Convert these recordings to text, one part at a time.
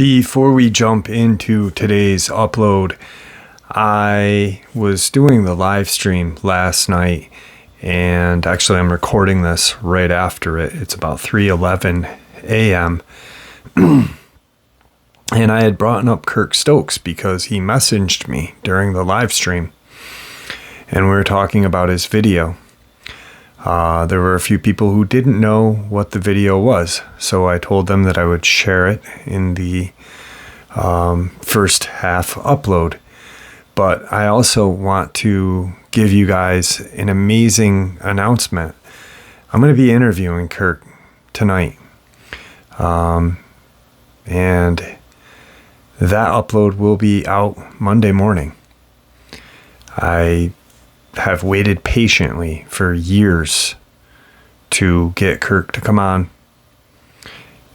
Before we jump into today's upload, I was doing the live stream last night, and actually I'm recording this right after it. It's about 3:11 a.m. And I had brought up Kirk Stokes because he messaged me during the live stream, and we were talking about his video. There were a few people who didn't know what the video was, so I told them that I would share it in the first half upload. But I also want to give you guys an amazing announcement. I'm going to be interviewing Kirk tonight, and that upload will be out Monday morning. I have waited patiently for years to get Kirk to come on,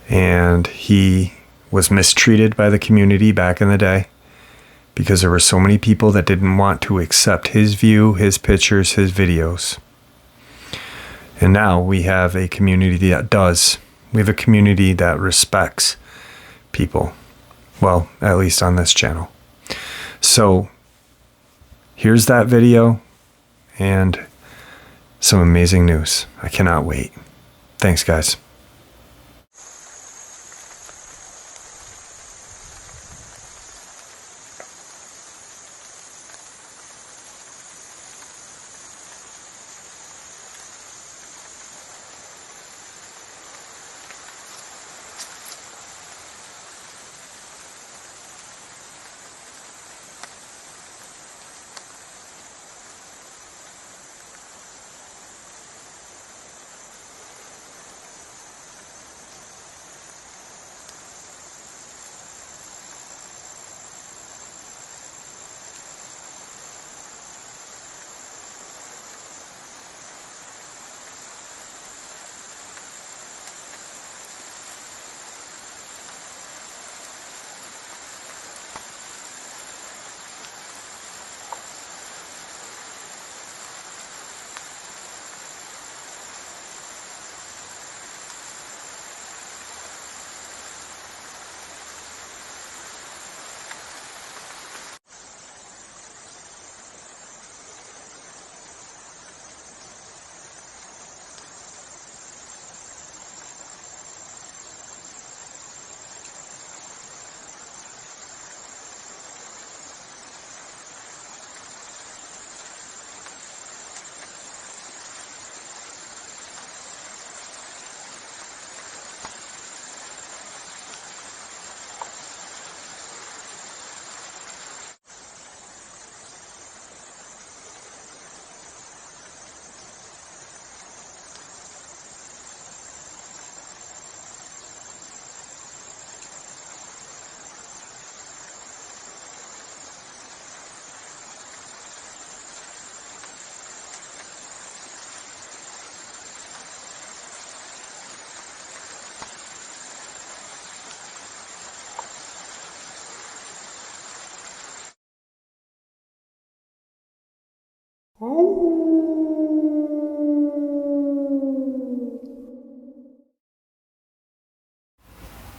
and he was mistreated by the community back in the day because there were so many people that didn't want to accept his view, his pictures, his videos. And now we have a community that does. We have a community that respects people. Well, at least on this channel. So here's that video and some amazing news. I cannot wait. Thanks, guys.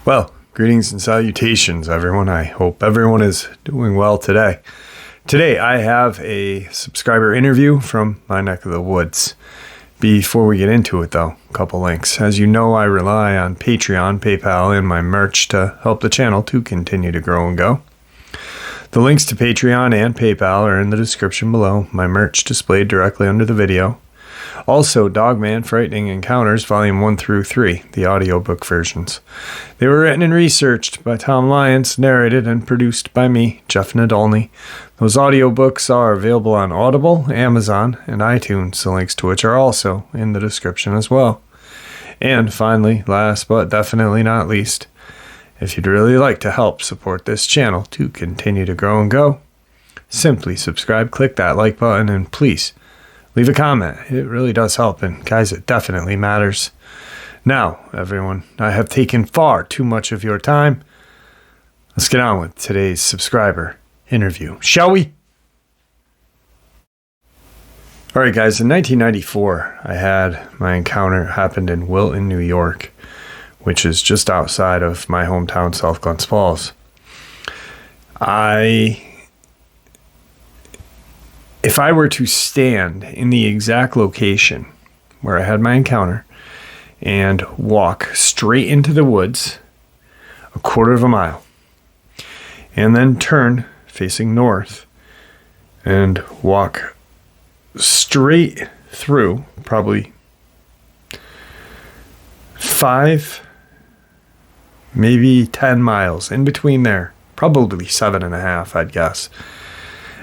Well, greetings and salutations, everyone. I hope everyone is doing well today. Today, I have a subscriber interview from my neck of the woods. Before we get into it, though, a couple links. As you know, I rely on Patreon, PayPal, and my merch to help the channel to continue to grow and go. The links to Patreon and PayPal are in the description below, my merch displayed directly under the video. Also, Dogman Frightening Encounters, Volume 1 through 3, the audiobook versions. They were written and researched by Tom Lyons, narrated and produced by me, Jeff Nadolny. Those audiobooks are available on Audible, Amazon, and iTunes, the links to which are also in the description as well. And finally, last but definitely not least, if you'd really like to help support this channel to continue to grow and go, simply subscribe, click that like button, and please leave a comment. It really does help, and guys, it definitely matters. Now, everyone, I have taken far too much of your time. Let's get on with today's subscriber interview, shall we? All right, guys, in 1994, I had my encounter happened in Wilton, New York, which is just outside of my hometown, South Glens Falls. If I were to stand in the exact location where I had my encounter and walk straight into the woods a quarter of a mile, and then turn facing north and walk straight through probably 5, maybe 10 miles in between there, probably 7.5, I'd guess,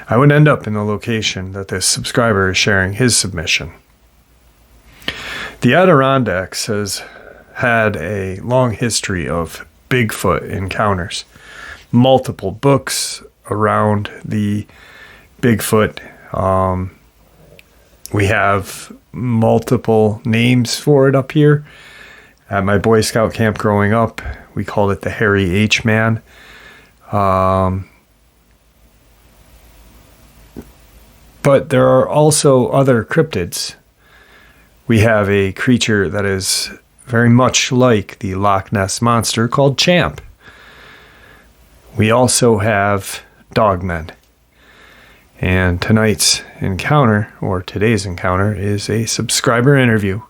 I would end up in the location that this subscriber is sharing his submission. The Adirondacks has had a long history of Bigfoot encounters. Multiple books around the Bigfoot. We have multiple names for it up here. At my Boy Scout camp growing up, we called it the Hairy H-Man. But there are also other cryptids. We have a creature that is very much like the Loch Ness Monster called Champ. We also have Dogman. And tonight's encounter, or today's encounter, is a subscriber interview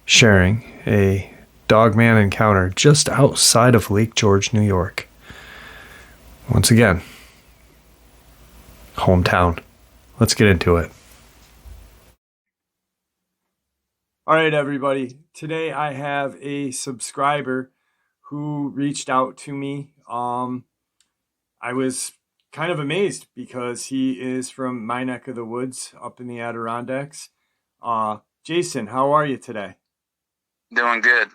sharing a Dogman encounter just outside of Lake George, New York. Once again, hometown. Let's get into it. All right, everybody. Today I have a subscriber who reached out to me. I was kind of amazed because he is from my neck of the woods up in the Adirondacks. Jason, how are you today? Doing good.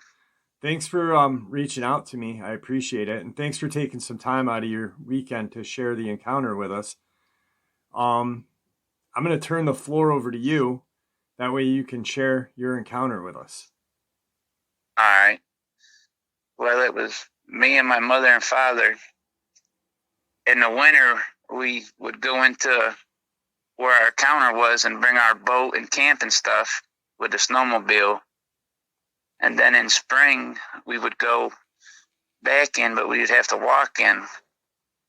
Thanks for reaching out to me. I appreciate it. And thanks for taking some time out of your weekend to share the encounter with us. I'm going to turn the floor over to you. That way you can share your encounter with us. All right. Well, it was me and my mother and father. In the winter, we would go into where our counter was and bring our boat and camp and stuff with the snowmobile. And then in spring, we would go back in, but we'd have to walk in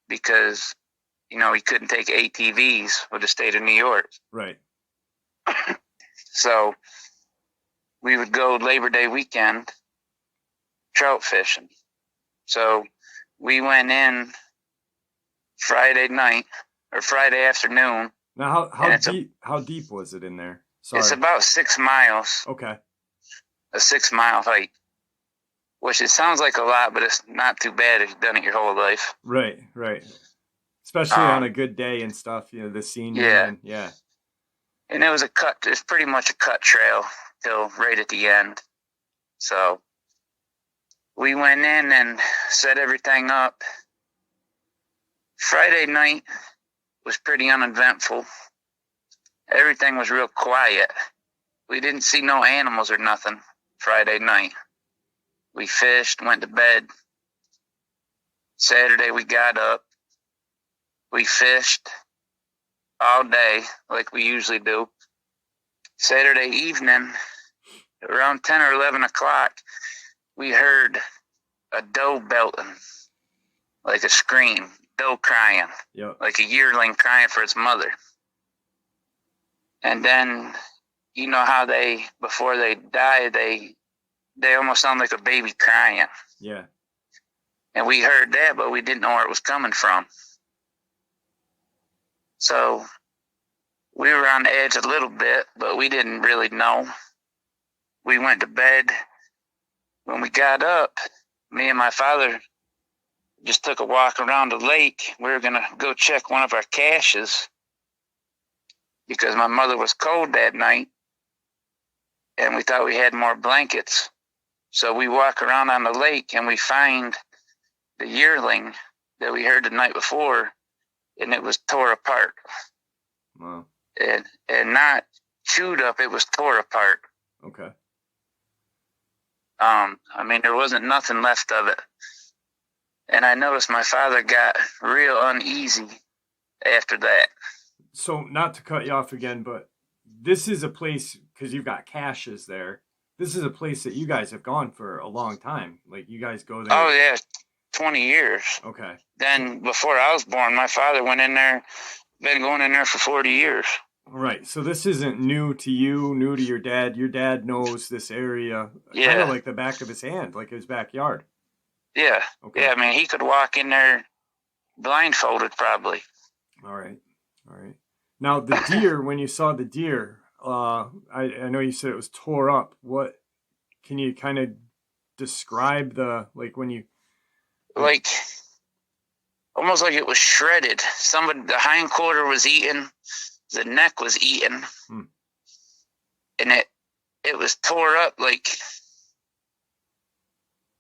because, we couldn't take ATVs with the state of New York. Right. So we would go Labor Day weekend trout fishing. So we went in Friday night or Friday afternoon. Now, how deep was it in there? Sorry. It's about 6 miles. Okay. A 6-mile hike, which it sounds like a lot, but it's not too bad if you've done it your whole life. Right. Especially on a good day and stuff, the senior. Yeah. Yeah. And it was it's pretty much a cut trail till right at the end. So we went in and set everything up. Friday night was pretty uneventful. Everything was real quiet. We didn't see no animals or nothing Friday night. We fished, went to bed. Saturday we got up. We fished all day like we usually do. Saturday evening, around 10 or 11 o'clock, we heard a doe belting, like a scream, doe crying, yep. Like a yearling crying for its mother. And then, you know how before they die, they almost sound like a baby crying. Yeah. And we heard that, but we didn't know where it was coming from. So we were on the edge a little bit, but we didn't really know. We went to bed. When we got up, me and my father just took a walk around the lake. We were going to go check one of our caches because my mother was cold that night, and we thought we had more blankets. So we walk around on the lake, and we find the yearling that we heard the night before, and it was tore apart. Wow. And not chewed up, it was tore apart. Okay. There wasn't nothing left of it. And I noticed my father got real uneasy after that. So, not to cut you off again, but this is a place, because you've got caches there, this is a place that you guys have gone for a long time. Like, you guys go there. Oh, yeah, 20 years. Okay. Then before I was born, my father went in there, been going in there for 40 years. Right. So this isn't new to you, new to your dad. Your dad knows this area kind of like the back of his hand, like his backyard. Yeah. Okay. Yeah, I mean, he could walk in there blindfolded probably. All right. Now, the deer, when you saw the deer, I know you said it was tore up. What can you kind of describe when you like almost like it was shredded. The hind quarter was eaten, the neck was eaten, and it was tore up like,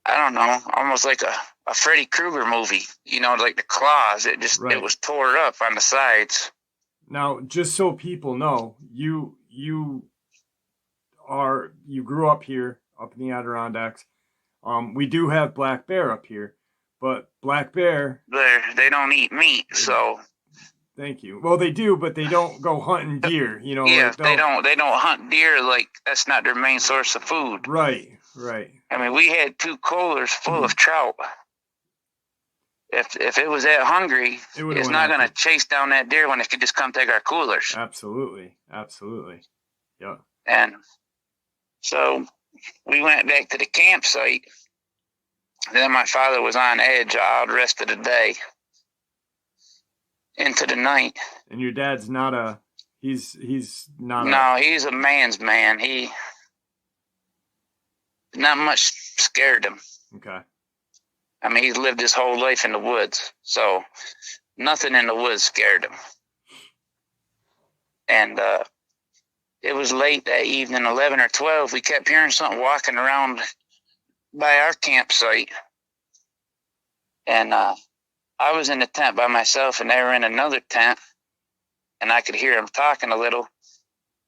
I don't know, almost like a Freddy Krueger movie. Like the claws. It was tore up on the sides. Now, just so people know, you grew up here, up in the Adirondacks. We do have black bear up here, but black bear, they don't eat meat, so. Thank you. Well, they do, but they don't go hunting deer. Yeah, they don't hunt deer. Like, that's not their main source of food. Right. I mean, we had 2 coolers full of trout. If it was that hungry, it's not going to chase down that deer when it could just come take our coolers. Absolutely. Yeah. And so we went back to the campsite. Then my father was on edge all the rest of the day into the night. And your dad's not he's not No, he's a man's man. Not much scared him. Okay. I mean, he's lived his whole life in the woods, so nothing in the woods scared him. And it was late that evening, 11 or 12. We kept hearing something walking around by our campsite. And I was in the tent by myself, and they were in another tent, and I could hear him talking a little.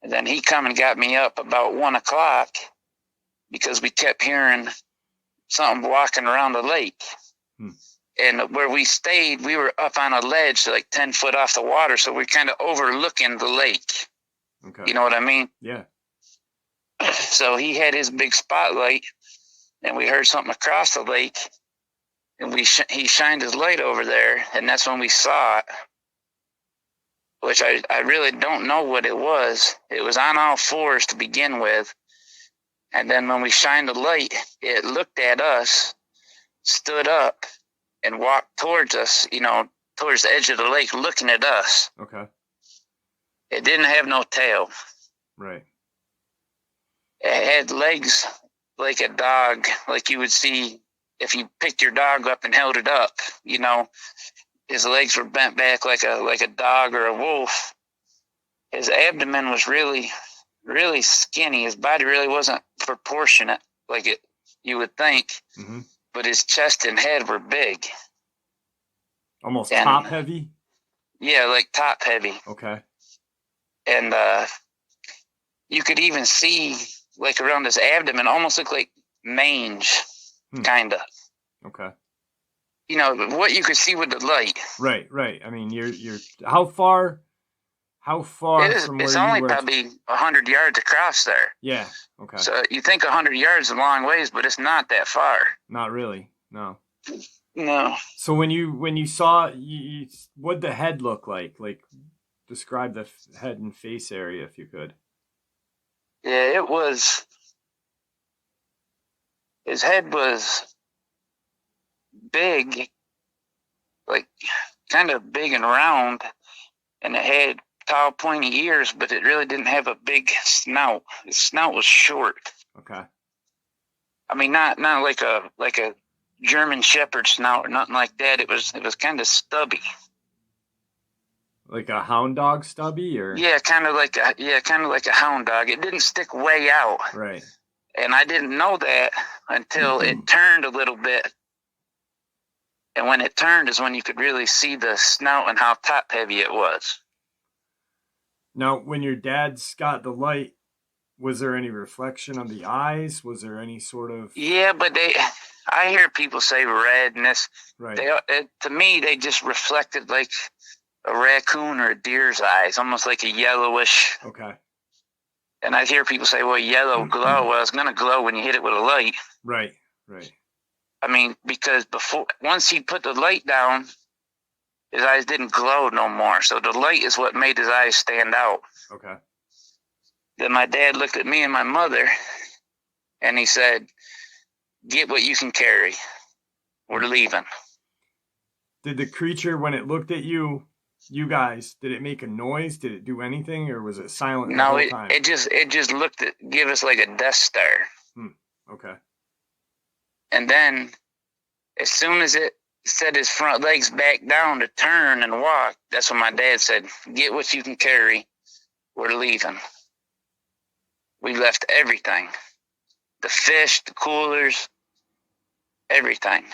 And then he come and got me up about 1 o'clock because we kept hearing something walking around the lake. And where we stayed, we were up on a ledge like 10 foot off the water, so we're kind of overlooking the lake. Okay. You know what I mean? Yeah. So he had his big spotlight, and we heard something across the lake, and he shined his light over there, and that's when we saw it, which I really don't know what it was. It was on all fours to begin with. And then when we shined the light, it looked at us, stood up, and walked towards us, towards the edge of the lake, looking at us. Okay. It didn't have no tail. Right. It had legs like a dog, like you would see if you picked your dog up and held it up. His legs were bent back like a dog or a wolf. His abdomen was really, really skinny. His body really wasn't proportionate like you would think. Mm-hmm. But his chest and head were big. Almost top heavy? Yeah, like top heavy. Okay. And you could even see, like, around his abdomen, almost looked like mange, kind of. Okay. What you could see with the light. Right. I mean, you're how far from where you were? It's only probably 100 yards across there. Yeah. Okay. So you think 100 yards is a long ways, but it's not that far. Not really. No. No. So when you saw, what'd the head look like? Like, describe the head and face area if you could. Yeah, his head was big, like kind of big and round, and it had tall, pointy ears, but it really didn't have a big snout. His snout was short. Okay. I mean, not like a German Shepherd snout or nothing like that. It was kind of stubby. Like a hound dog stubby, or? Yeah, kind of like a hound dog. It didn't stick way out. Right. And I didn't know that until it turned a little bit. And when it turned is when you could really see the snout and how top heavy it was. Now, when your dad's got the light, was there any reflection on the eyes? Was there any sort of... Yeah, but I hear people say red, and this. Right. To me, they just reflected like a raccoon or a deer's eyes, almost like a yellowish. Okay. And I hear people say, well, yellow glow. Well, it's going to glow when you hit it with a light. Right. I mean, because once he put the light down, his eyes didn't glow no more. So the light is what made his eyes stand out. Okay. Then my dad looked at me and my mother, and he said, get what you can carry. We're leaving. Did the creature, when it looked at you guys, did it make a noise? Did it do anything, or was it silent the whole time? it just looked at, give us like a Death Star. Okay. And then, as soon as it set his front legs back down to turn and walk, that's when my dad said, get what you can carry. We're leaving. We left everything. The fish, the coolers, everything.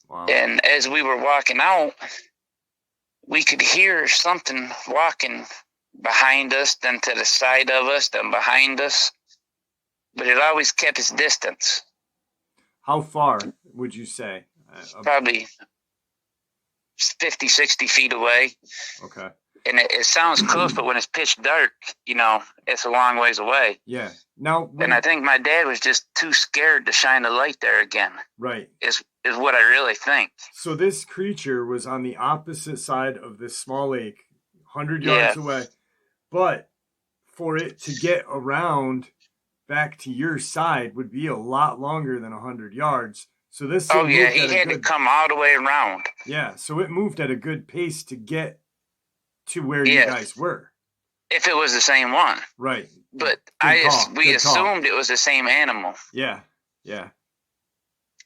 Wow. And as we were walking out, we could hear something walking behind us, then to the side of us, then behind us. But it always kept its distance. How far would you say? Probably 50, 60 feet away. Okay. And it sounds close, but when it's pitch dark, it's a long ways away. Yeah. Now, and I think my dad was just too scared to shine a light there again. Right. Is what I really think. So this creature was on the opposite side of this small lake, 100 yards away. But for it to get around back to your side would be a lot longer than 100 yards. So this thing he had to come all the way around. Yeah, so it moved at a good pace to get to where you guys were. If it was the same one. Right. But we assumed it was the same animal. Yeah.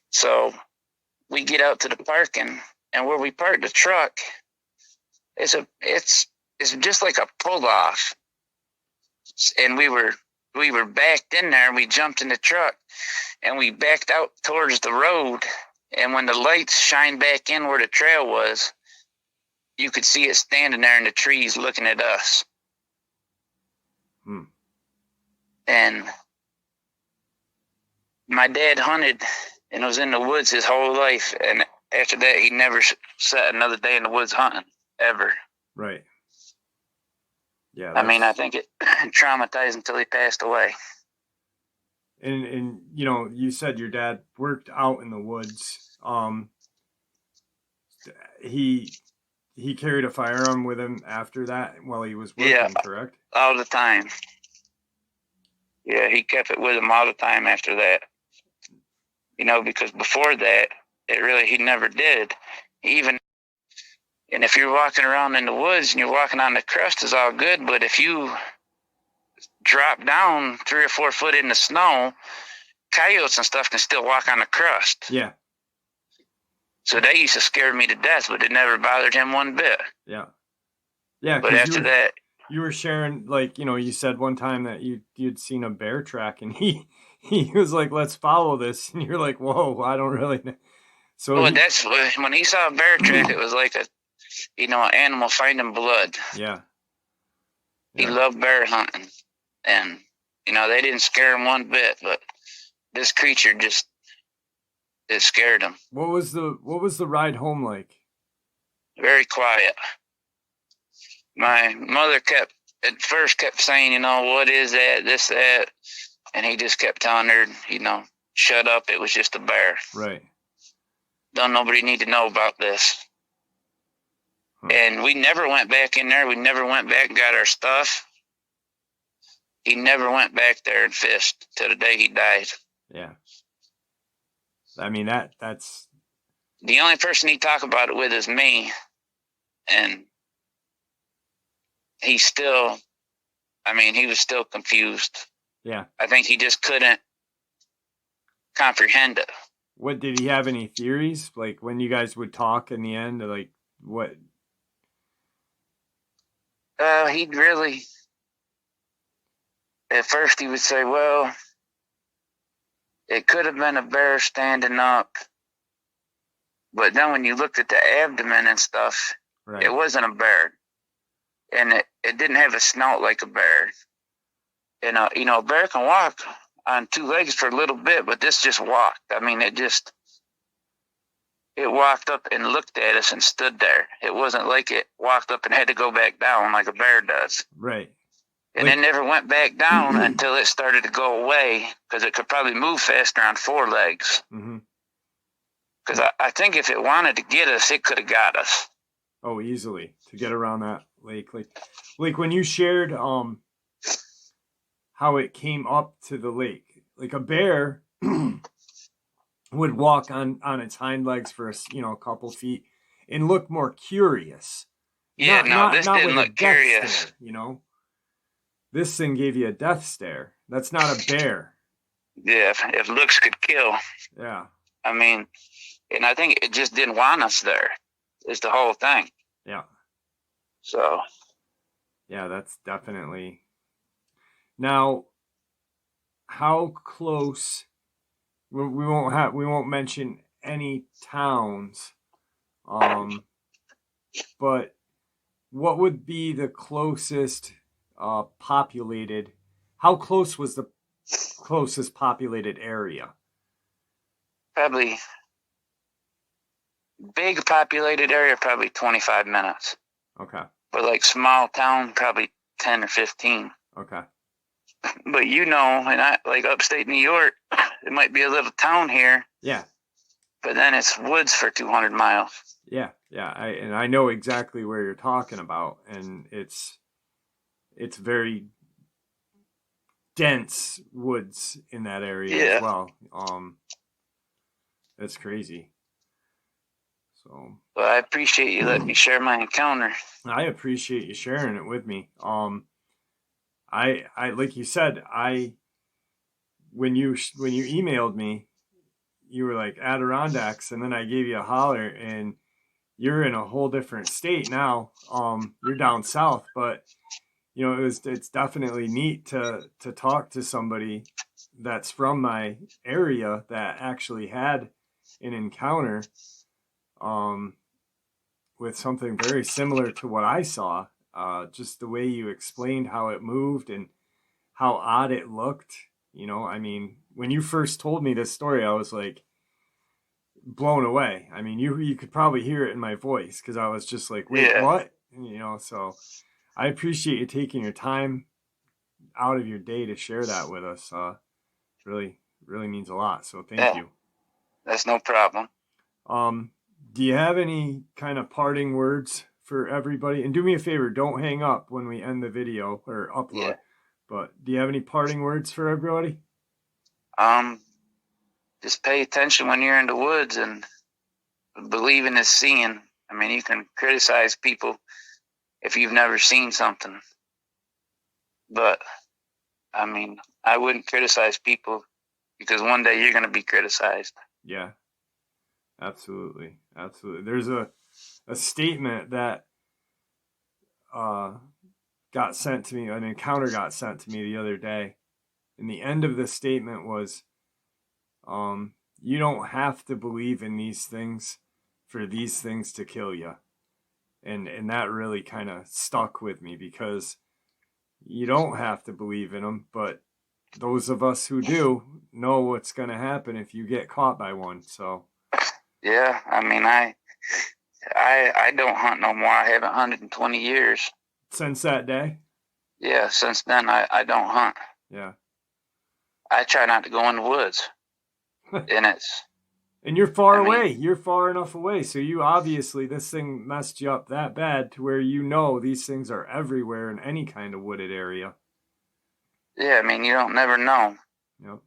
So we get out to the parking, and where we parked the truck, it's just like a pull off. And we were backed in there, and we jumped in the truck, and we backed out towards the road. And when the lights shined back in where the trail was, you could see it standing there in the trees looking at us. And my dad hunted and was in the woods his whole life. And after that, he never sat another day in the woods hunting, ever. Right. Yeah. I think it traumatized until he passed away. And you said your dad worked out in the woods. He carried a firearm with him after that while he was working, correct? All the time. Yeah, he kept it with him all the time after that. Because before that, he never did. And if you're walking around in the woods and you're walking on the crust, it's all good. But if you drop down 3 or 4 foot in the snow, coyotes and stuff can still walk on the crust. Yeah. So they used to scare me to death, but it never bothered him one bit. Yeah. But after that, you were sharing, you said one time that you'd seen a bear track, and he was like, "Let's follow this," and you're like, "Whoa, I don't really know." So that's when he saw a bear track. It was like an animal finding blood. Yeah. He loved bear hunting, and they didn't scare him one bit, but this creature it scared him. What was the ride home like? Very quiet. My mother at first kept saying, what is that, this, that, and he just kept telling her, shut up, it was just a bear. Right. Don't nobody need to know about this. And we never went back in there. We never went back and got our stuff. He never went back there and fished till the day he died. Yeah. That's... The only person he talk about it with is me. And he was still confused. Yeah. I think he just couldn't comprehend it. What, did he have any theories? Like when you guys would talk in the end, like what? He'd really, at first he would say, well, it could have been a bear standing up. But then when you looked at the abdomen and stuff, right, it wasn't a bear. And it didn't have a snout like a bear. And, a bear can walk on 2 legs for a little bit, but this just walked. It walked up and looked at us and stood there. It wasn't like it walked up and had to go back down like a bear does. Right. And it never went back down until it started to go away, because it could probably move faster on four legs. Because I think if it wanted to get us, it could have got us. Oh, easily, to get around that lake. Like when you shared how it came up to the lake, like a bear would walk on its hind legs for a couple feet and look more curious. Yeah, this didn't look curious. Stare, This thing gave you a death stare. That's not a bear. Yeah, if looks could kill. Yeah. I mean, and I think it just didn't want us there. Is the whole thing. Yeah. So. Yeah, that's definitely. Now, how close? We won't mention any towns. But what would be the closest populated? How close was the closest populated area? Probably big populated area, probably 25 minutes. Okay. But like small town, probably 10 or 15. Okay. But and I like upstate New York, it might be a little town here. Yeah. But then it's woods for 200 miles. Yeah. I know exactly where you're talking about, and it's very dense woods in that area as well. That's crazy. So. Well, I appreciate you letting me share my encounter. I appreciate you sharing it with me. I like you said, when you emailed me, you were like Adirondacks, and then I gave you a holler, and you're in a whole different state now. You're down south, but it's definitely neat to talk to somebody that's from my area that actually had an encounter with something very similar to what I saw. Just the way you explained how it moved and how odd it looked. I mean, when you first told me this story, I was like blown away. I mean, you could probably hear it in my voice, because I was just like, wait, what? So I appreciate you taking your time out of your day to share that with us. Really, really means a lot. So thank you. That's no problem. Do you have any kind of parting words for everybody? And do me a favor, don't hang up when we end the video or upload. Yeah. But do you have any parting words for everybody? Just pay attention when you're in the woods, and believing is seeing. I mean, you can criticize people if you've never seen something. But, I mean, I wouldn't criticize people, because one day you're going to be criticized. Yeah, absolutely. There's a statement that got sent to me, an encounter got sent to me the other day. And the end of the statement was, you don't have to believe in these things for these things to kill you. And that really kind of stuck with me, because you don't have to believe in them, but those of us who do know what's going to happen if you get caught by one. So. Yeah, I mean, I don't hunt no more. I haven't hunted in 20 years. Since that day? Yeah, since then I don't hunt. Yeah. I try not to go in the woods. And you're far away. You're far enough away. So you obviously, this thing messed you up that bad to where these things are everywhere in any kind of wooded area. Yeah, I mean, you don't never know. Yep.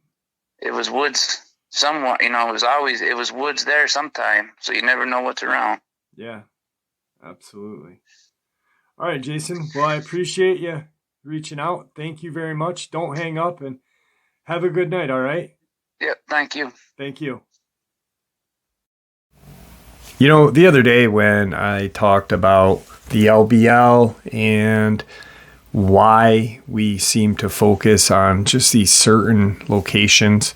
It was woods somewhat, it was woods there sometime. So you never know what's around. Yeah, absolutely. All right, Jason. Well, I appreciate you reaching out. Thank you very much. Don't hang up, and have a good night, all right? Yep, thank you. Thank you. The other day when I talked about the LBL and why we seem to focus on just these certain locations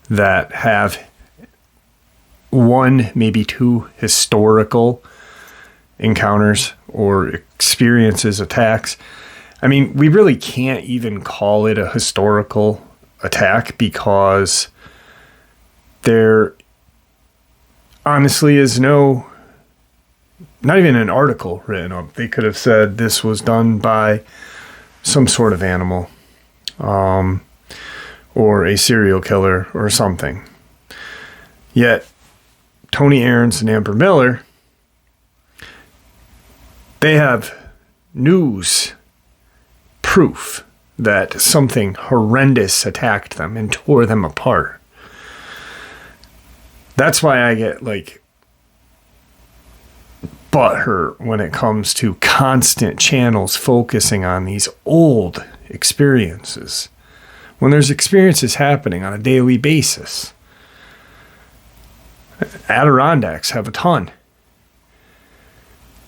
that have one, maybe two historical encounters or experiences, attacks. I mean, we really can't even call it a historical attack, because there honestly is not even an article written up. They could have said this was done by some sort of animal, or a serial killer or something. Yet, Tony Aarons and Amber Miller, they have news proof that something horrendous attacked them and tore them apart. That's why I get like butthurt when it comes to constant channels focusing on these old experiences, when there's experiences happening on a daily basis. Adirondacks have a ton.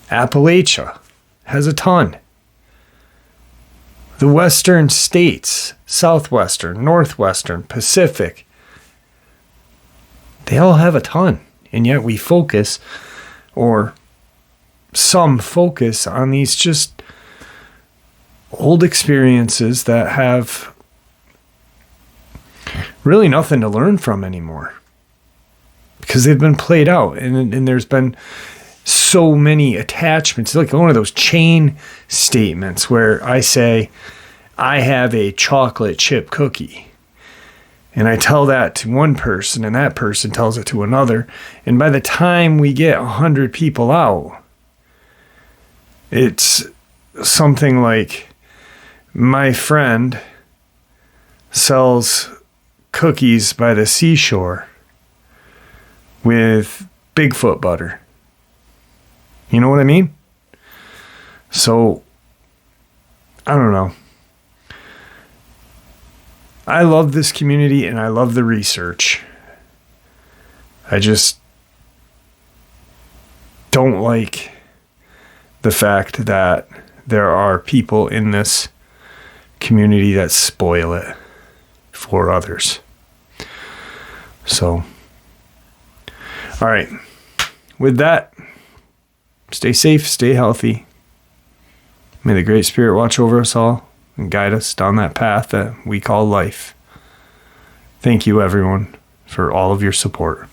Appalachia has a ton. The western states, southwestern, northwestern, Pacific, they all have a ton. And yet we focus, or some focus, on these just old experiences that have really nothing to learn from anymore, because they've been played out, and there's been so many attachments. Like one of those chain statements where I say, I have a chocolate chip cookie, and I tell that to one person, and that person tells it to another, and by the time we get 100 people out, it's something like, my friend sells cookies by the seashore with Bigfoot butter. You know what I mean? So, I don't know. I love this community and I love the research. I just don't like the fact that there are people in this community that spoil it for others. So, all right. With that, stay safe, stay healthy. May the Great Spirit watch over us all and guide us down that path that we call life. Thank you, everyone, for all of your support.